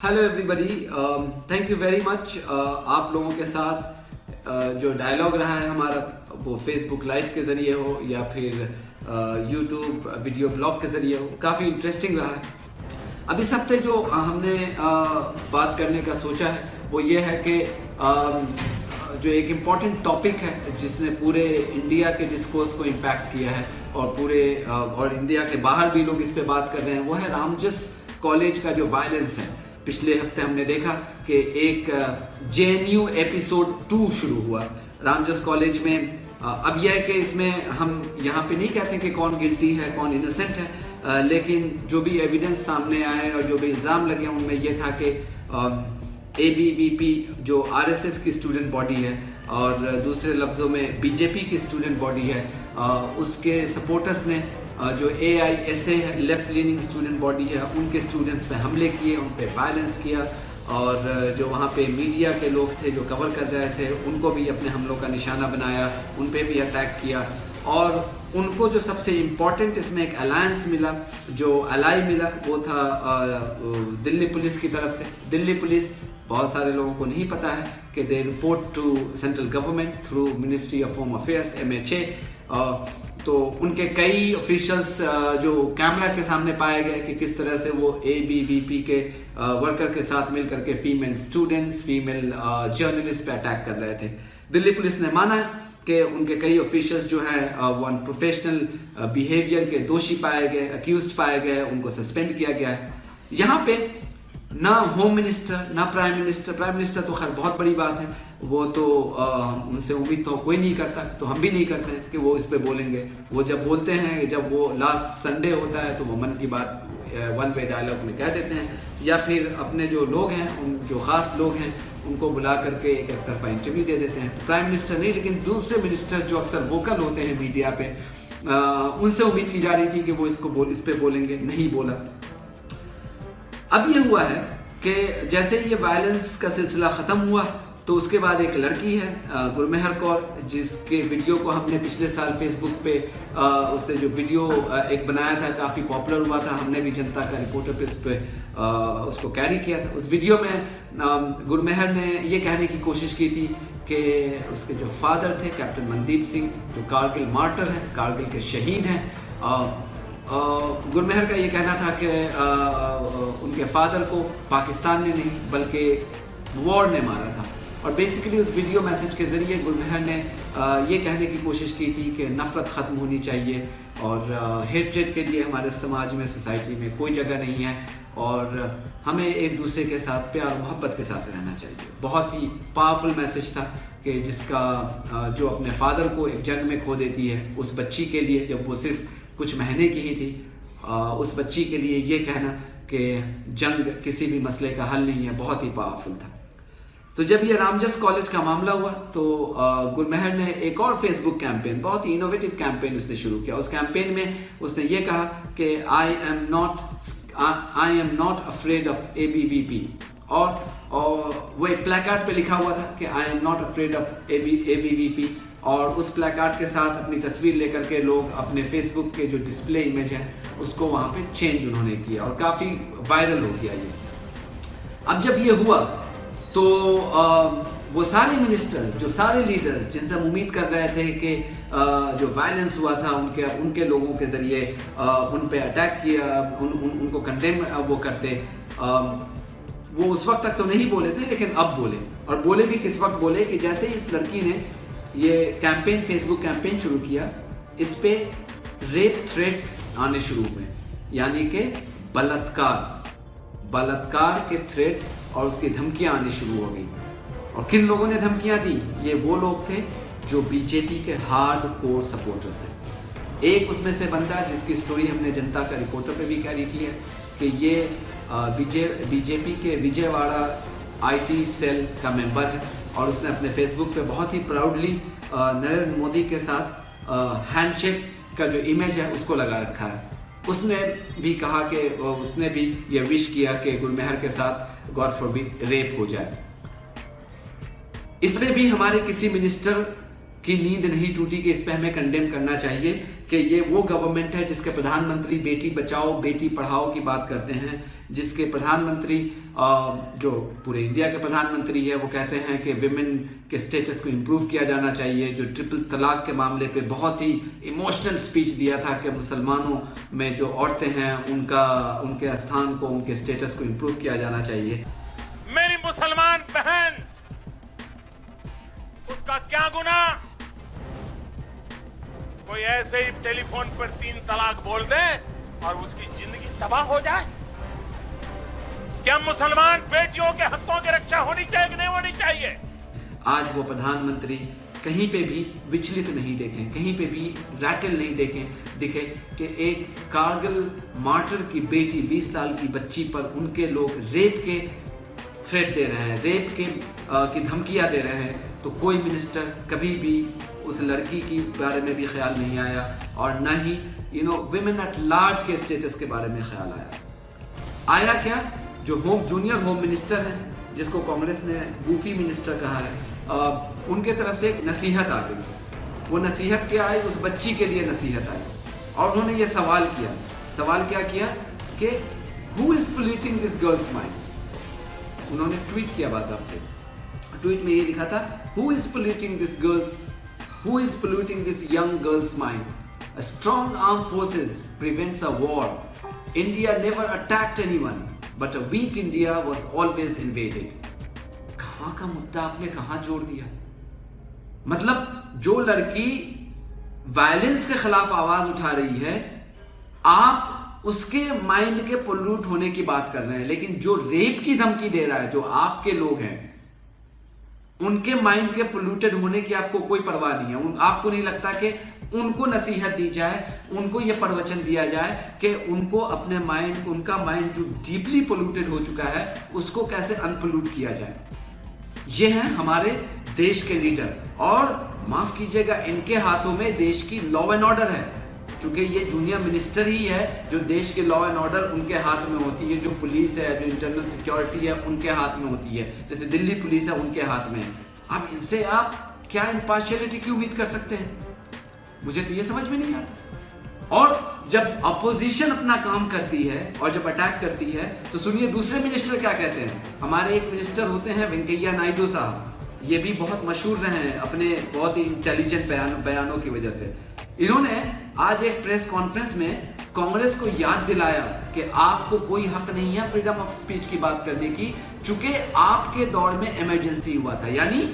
Hello everybody, thank you very much. आप लोगों के साथ जो डायलॉग रहा है हमारा, वो फेसबुक लाइव के ज़रिए हो या फिर यूट्यूब वीडियो ब्लॉग के ज़रिए हो, काफ़ी इंटरेस्टिंग रहा है। अब इस हफ्ते जो हमने बात करने का सोचा है वो ये है कि जो एक इम्पॉर्टेंट टॉपिक है जिसने पूरे इंडिया के डिस्कोर्स को इम्पैक्ट किया है और इंडिया के बाहर भी लोग इस पे बात कर रहे हैं, वो है रामजस कॉलेज का जो वायलेंस है। पिछले हफ्ते हमने देखा कि एक JNU एपिसोड 2 शुरू हुआ रामजस कॉलेज में। अब यह है कि इसमें हम यहाँ पे नहीं कहते कि कौन गिल्टी है कौन इनोसेंट है, लेकिन जो भी एविडेंस सामने आए और जो भी इल्ज़ाम लगे उनमें यह था कि ABVP जो RSS की स्टूडेंट बॉडी है और दूसरे लफ्ज़ों में BJP की स्टूडेंट बॉडी है, उसके सपोर्टर्स ने जो AISA है लेफ्ट लीनिंग स्टूडेंट बॉडी है, उनके स्टूडेंट्स पे हमले किए, उन पे वायलेंस किया और जो वहाँ पे मीडिया के लोग थे जो कवर कर रहे थे उनको भी अपने हमलों का निशाना बनाया, उन पे भी अटैक किया। और उनको जो सबसे इम्पॉर्टेंट इसमें एक अलायंस मिला, जो अलाई मिला, वो था दिल्ली पुलिस की तरफ से। दिल्ली पुलिस, बहुत सारे लोगों को नहीं पता है कि they report to central government through ministry of home affairs MHA। तो उनके कई ऑफिशियल्स जो कैमरा के सामने पाए गए कि किस तरह से वो ABVP के वर्कर के साथ मिलकर के फीमेल स्टूडेंट्स, फीमेल जर्नलिस्ट पे अटैक कर रहे थे। दिल्ली पुलिस ने माना कि उनके कई ऑफिशियल्स जो हैं वो अनप्रोफेशनल बिहेवियर के दोषी पाए गए, अक्यूज्ड पाए गए, उनको सस्पेंड किया गया है। यहाँ पे ना होम मिनिस्टर ना प्राइम मिनिस्टर तो खैर बहुत बड़ी बात है, वो तो उनसे उम्मीद तो कोई नहीं करता, तो हम भी नहीं करते हैं कि वो इस पे बोलेंगे। वो जब बोलते हैं, जब वो लास्ट संडे होता है तो वो मन की बात वन वे डायलॉग में कह देते हैं, या फिर अपने जो लोग हैं, उन जो ख़ास लोग हैं उनको बुला करके एक तरफा इंटरव्यू दे देते हैं। तो प्राइम मिनिस्टर नहीं, लेकिन दूसरे मिनिस्टर जो अक्सर वोकल होते हैं मीडिया पे, उनसे उम्मीद की जा रही थी कि वो इस पे बोलेंगे, नहीं बोला। अब ये हुआ है कि जैसे ये वायलेंस का सिलसिला ख़त्म हुआ तो उसके बाद एक लड़की है गुरमेहर कौर, जिसके वीडियो को हमने पिछले साल फेसबुक पे उसने जो वीडियो एक बनाया था काफ़ी पॉपुलर हुआ था, हमने भी जनता का रिपोर्टर पे उस पर उसको कैरी किया था। उस वीडियो में गुरमेहर ने ये कहने की कोशिश की थी कि उसके जो फादर थे कैप्टन मनदीप सिंह, जो कारगिल मार्टर हैं, कारगिल के शहीद हैं, गुरमेहर का ये कहना था कि उनके फादर को पाकिस्तान ने नहीं बल्कि वॉर ने मारा था। और बेसिकली उस वीडियो मैसेज के ज़रिए गुरमेहर ने ये कहने की कोशिश की थी कि नफ़रत ख़त्म होनी चाहिए और हेट्रेड के लिए हमारे समाज में, सोसाइटी में कोई जगह नहीं है और हमें एक दूसरे के साथ प्यार मोहब्बत के साथ रहना चाहिए। बहुत ही पावरफुल मैसेज था कि जिसका जो अपने फादर को एक जंग में खो देती है, उस बच्ची के लिए, जब वो सिर्फ कुछ महीने की ही थी, उस बच्ची के लिए ये कहना कि जंग किसी भी मसले का हल नहीं है, बहुत ही पावरफुल था। तो जब ये रामजस कॉलेज का मामला हुआ तो गुरमेहर ने एक और फेसबुक कैंपेन, बहुत ही इनोवेटिव कैंपेन उसने शुरू किया। उस कैंपेन में उसने ये कहा कि I am not afraid of ABVP, और वो एक प्लेकार्ड पे लिखा हुआ था कि I am not afraid of ABVP, और उस प्लेकार्ड के साथ अपनी तस्वीर लेकर के लोग अपने फेसबुक के जो डिस्प्ले इमेज है उसको वहाँ पे चेंज उन्होंने किया और काफ़ी वायरल हो गया ये। अब जब ये हुआ तो वो सारे मिनिस्टर्स, जो सारे लीडर्स जिनसे हम उम्मीद कर रहे थे कि जो वायलेंस हुआ था उनके लोगों के ज़रिए उन पे अटैक किया, उनको कंडेम वो करते, वो उस वक्त तक तो नहीं बोले थे, लेकिन अब बोले। और बोले भी किस वक्त बोले कि जैसे इस लड़की ने ये कैंपेन, फेसबुक कैंपेन शुरू किया, इस पे रेप थ्रेट्स आने शुरू हुए, यानी कि बलात्कार के थ्रेट्स और उसकी धमकियां आनी शुरू हो गई। और किन लोगों ने धमकियां दी? ये वो लोग थे जो BJP के हार्ड कोर सपोर्टर्स हैं। एक उसमें से बंदा जिसकी स्टोरी हमने जनता का रिपोर्टर पे भी कैरी की है कि ये BJP के विजयवाड़ा IT सेल का मेंबर है और उसने अपने फेसबुक पे बहुत ही प्राउडली नरेंद्र मोदी के साथ हैंडशेक का जो इमेज है उसको लगा रखा है। उसने भी कहा कि उसने भी ये विश किया कि गुरमेहर के साथ गॉड फॉरबिड रेप हो जाए। इसमें भी हमारे किसी मिनिस्टर की नींद नहीं टूटी कि इस पे हमें कंडेम करना चाहिए कि ये वो गवर्नमेंट है जिसके प्रधानमंत्री बेटी बचाओ बेटी पढ़ाओ की बात करते हैं, जिसके प्रधानमंत्री जो पूरे इंडिया के प्रधानमंत्री है वो कहते हैं कि विमेन के स्टेटस को इम्प्रूव किया जाना चाहिए, जो ट्रिपल तलाक के मामले पे बहुत ही इमोशनल स्पीच दिया था कि मुसलमानों में जो औरतें हैं उनके स्थान को, उनके स्टेटस को इम्प्रूव किया जाना चाहिए। मेरी मुसलमान बहन, उसका क्या गुनाह? कोई ऐसे ही टेलीफोन पर 3 तलाक बोल दे और उसकी जिंदगी तबाह हो जाए? क्या मुसलमान बेटियों के हकों की रक्षा होनी चाहिए कि नहीं होनी चाहिए? आज वो प्रधानमंत्री कहीं पे भी विचलित नहीं देखें, कहीं पे भी रैटल नहीं दिखे कि एक कारगिल मार्टर की बेटी 20 साल की बच्ची पर उनके लोग रेप के थ्रेट दे रहे हैं, रेप की धमकियां दे रहे हैं, तो कोई मिनिस्टर कभी भी उस लड़की के बारे में भी ख्याल नहीं आया और ना ही विमेन एट लार्ज के स्टेटस के बारे में ख्याल आया क्या? जो जूनियर होम मिनिस्टर हैं, जिसको कांग्रेस ने गूफी मिनिस्टर कहा है, उनके तरफ से एक नसीहत आ गई। वो नसीहत क्या आई? उस बच्ची के लिए नसीहत आई और उन्होंने ये सवाल क्या किया कि who is polluting this girls mind. उन्होंने ट्वीट किया बाज़ाब्ते, ट्वीट में ये लिखा था, who is polluting this young girls mind? A strong armed forces prevents a war. India never attacked anyone, but a weak India was always invaded. कहाँ का मुद्दा आपने कहाँ जोड़ दिया? मतलब जो लड़की वायलेंस के खिलाफ आवाज उठा रही है, आप उसके माइंड के पोल्यूट होने की बात कर रहे हैं, लेकिन जो रेप की धमकी दे रहा है, जो आपके लोग हैं, उनके माइंड के पोल्यूटेड होने की आपको कोई परवाह नहीं है। आपको नहीं लगता कि उनको नसीहत दी जाए, उनको यह प्रवचन दिया जाए कि उनको अपने माइंड, उनका माइंड जो डीपली पोल्यूटेड हो चुका है, उसको कैसे अनपोल्यूट किया जाए। ये हैं हमारे देश के लीडर और माफ कीजिएगा, इनके हाथों में देश की लॉ एंड ऑर्डर है, क्योंकि ये जूनियर मिनिस्टर ही है जो देश के लॉ एंड ऑर्डर उनके हाथ में होती है, जो पुलिस है, जो इंटरनल सिक्योरिटी है, उनके हाथ में होती है, जैसे दिल्ली पुलिस है उनके हाथ में। अब इनसे आप क्या इम्पार्शियलिटी की उम्मीद कर सकते हैं? मुझे तो ये समझ में नहीं आता। और जब अपोजिशन अपना काम करती है और जब अटैक करती है, तो सुनिए दूसरे मिनिस्टर क्या कहते हैं। हमारे एक मिनिस्टर होते हैं वेंकैया नायडू साहब, ये भी बहुत मशहूर रहे हैं अपने बहुत ही इंटेलिजेंट बयानों की वजह से। इन्होंने आज एक प्रेस कॉन्फ्रेंस में कांग्रेस को याद दिलाया कि आपको कोई हक नहीं है फ्रीडम ऑफ स्पीच की बात करने की, चूंकि आपके दौर में इमरजेंसी हुआ था। यानी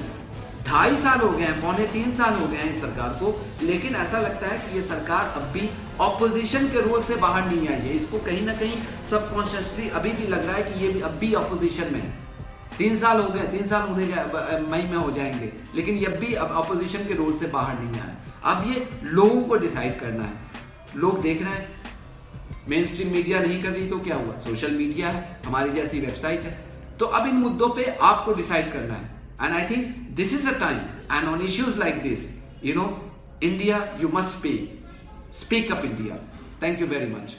2.5 साल हो गए हैं, 2.25 साल हो गए हैं इस सरकार को, लेकिन ऐसा लगता है कि ये सरकार अब भी ऑपोजिशन के रोल से बाहर नहीं आई है। इसको कहीं ना कहीं सबकॉन्शियसली अभी भी लग रहा है कि ये भी अब भी ऑपोजिशन में है। 3 साल हो गए, 3 साल होने मई में हो जाएंगे, लेकिन ये भी अब ऑपोजिशन के रोल से बाहर नहीं आया। अब ये लोगों को डिसाइड करना है। लोग देख रहे हैं, मेन स्ट्रीम मीडिया नहीं कर रही तो क्या हुआ, सोशल मीडिया है, हमारी जैसी वेबसाइट है। तो अब इन मुद्दों पे आपको डिसाइड करना है। And I think this is a time, and on issues like this, India, you must speak up India. Thank you very much.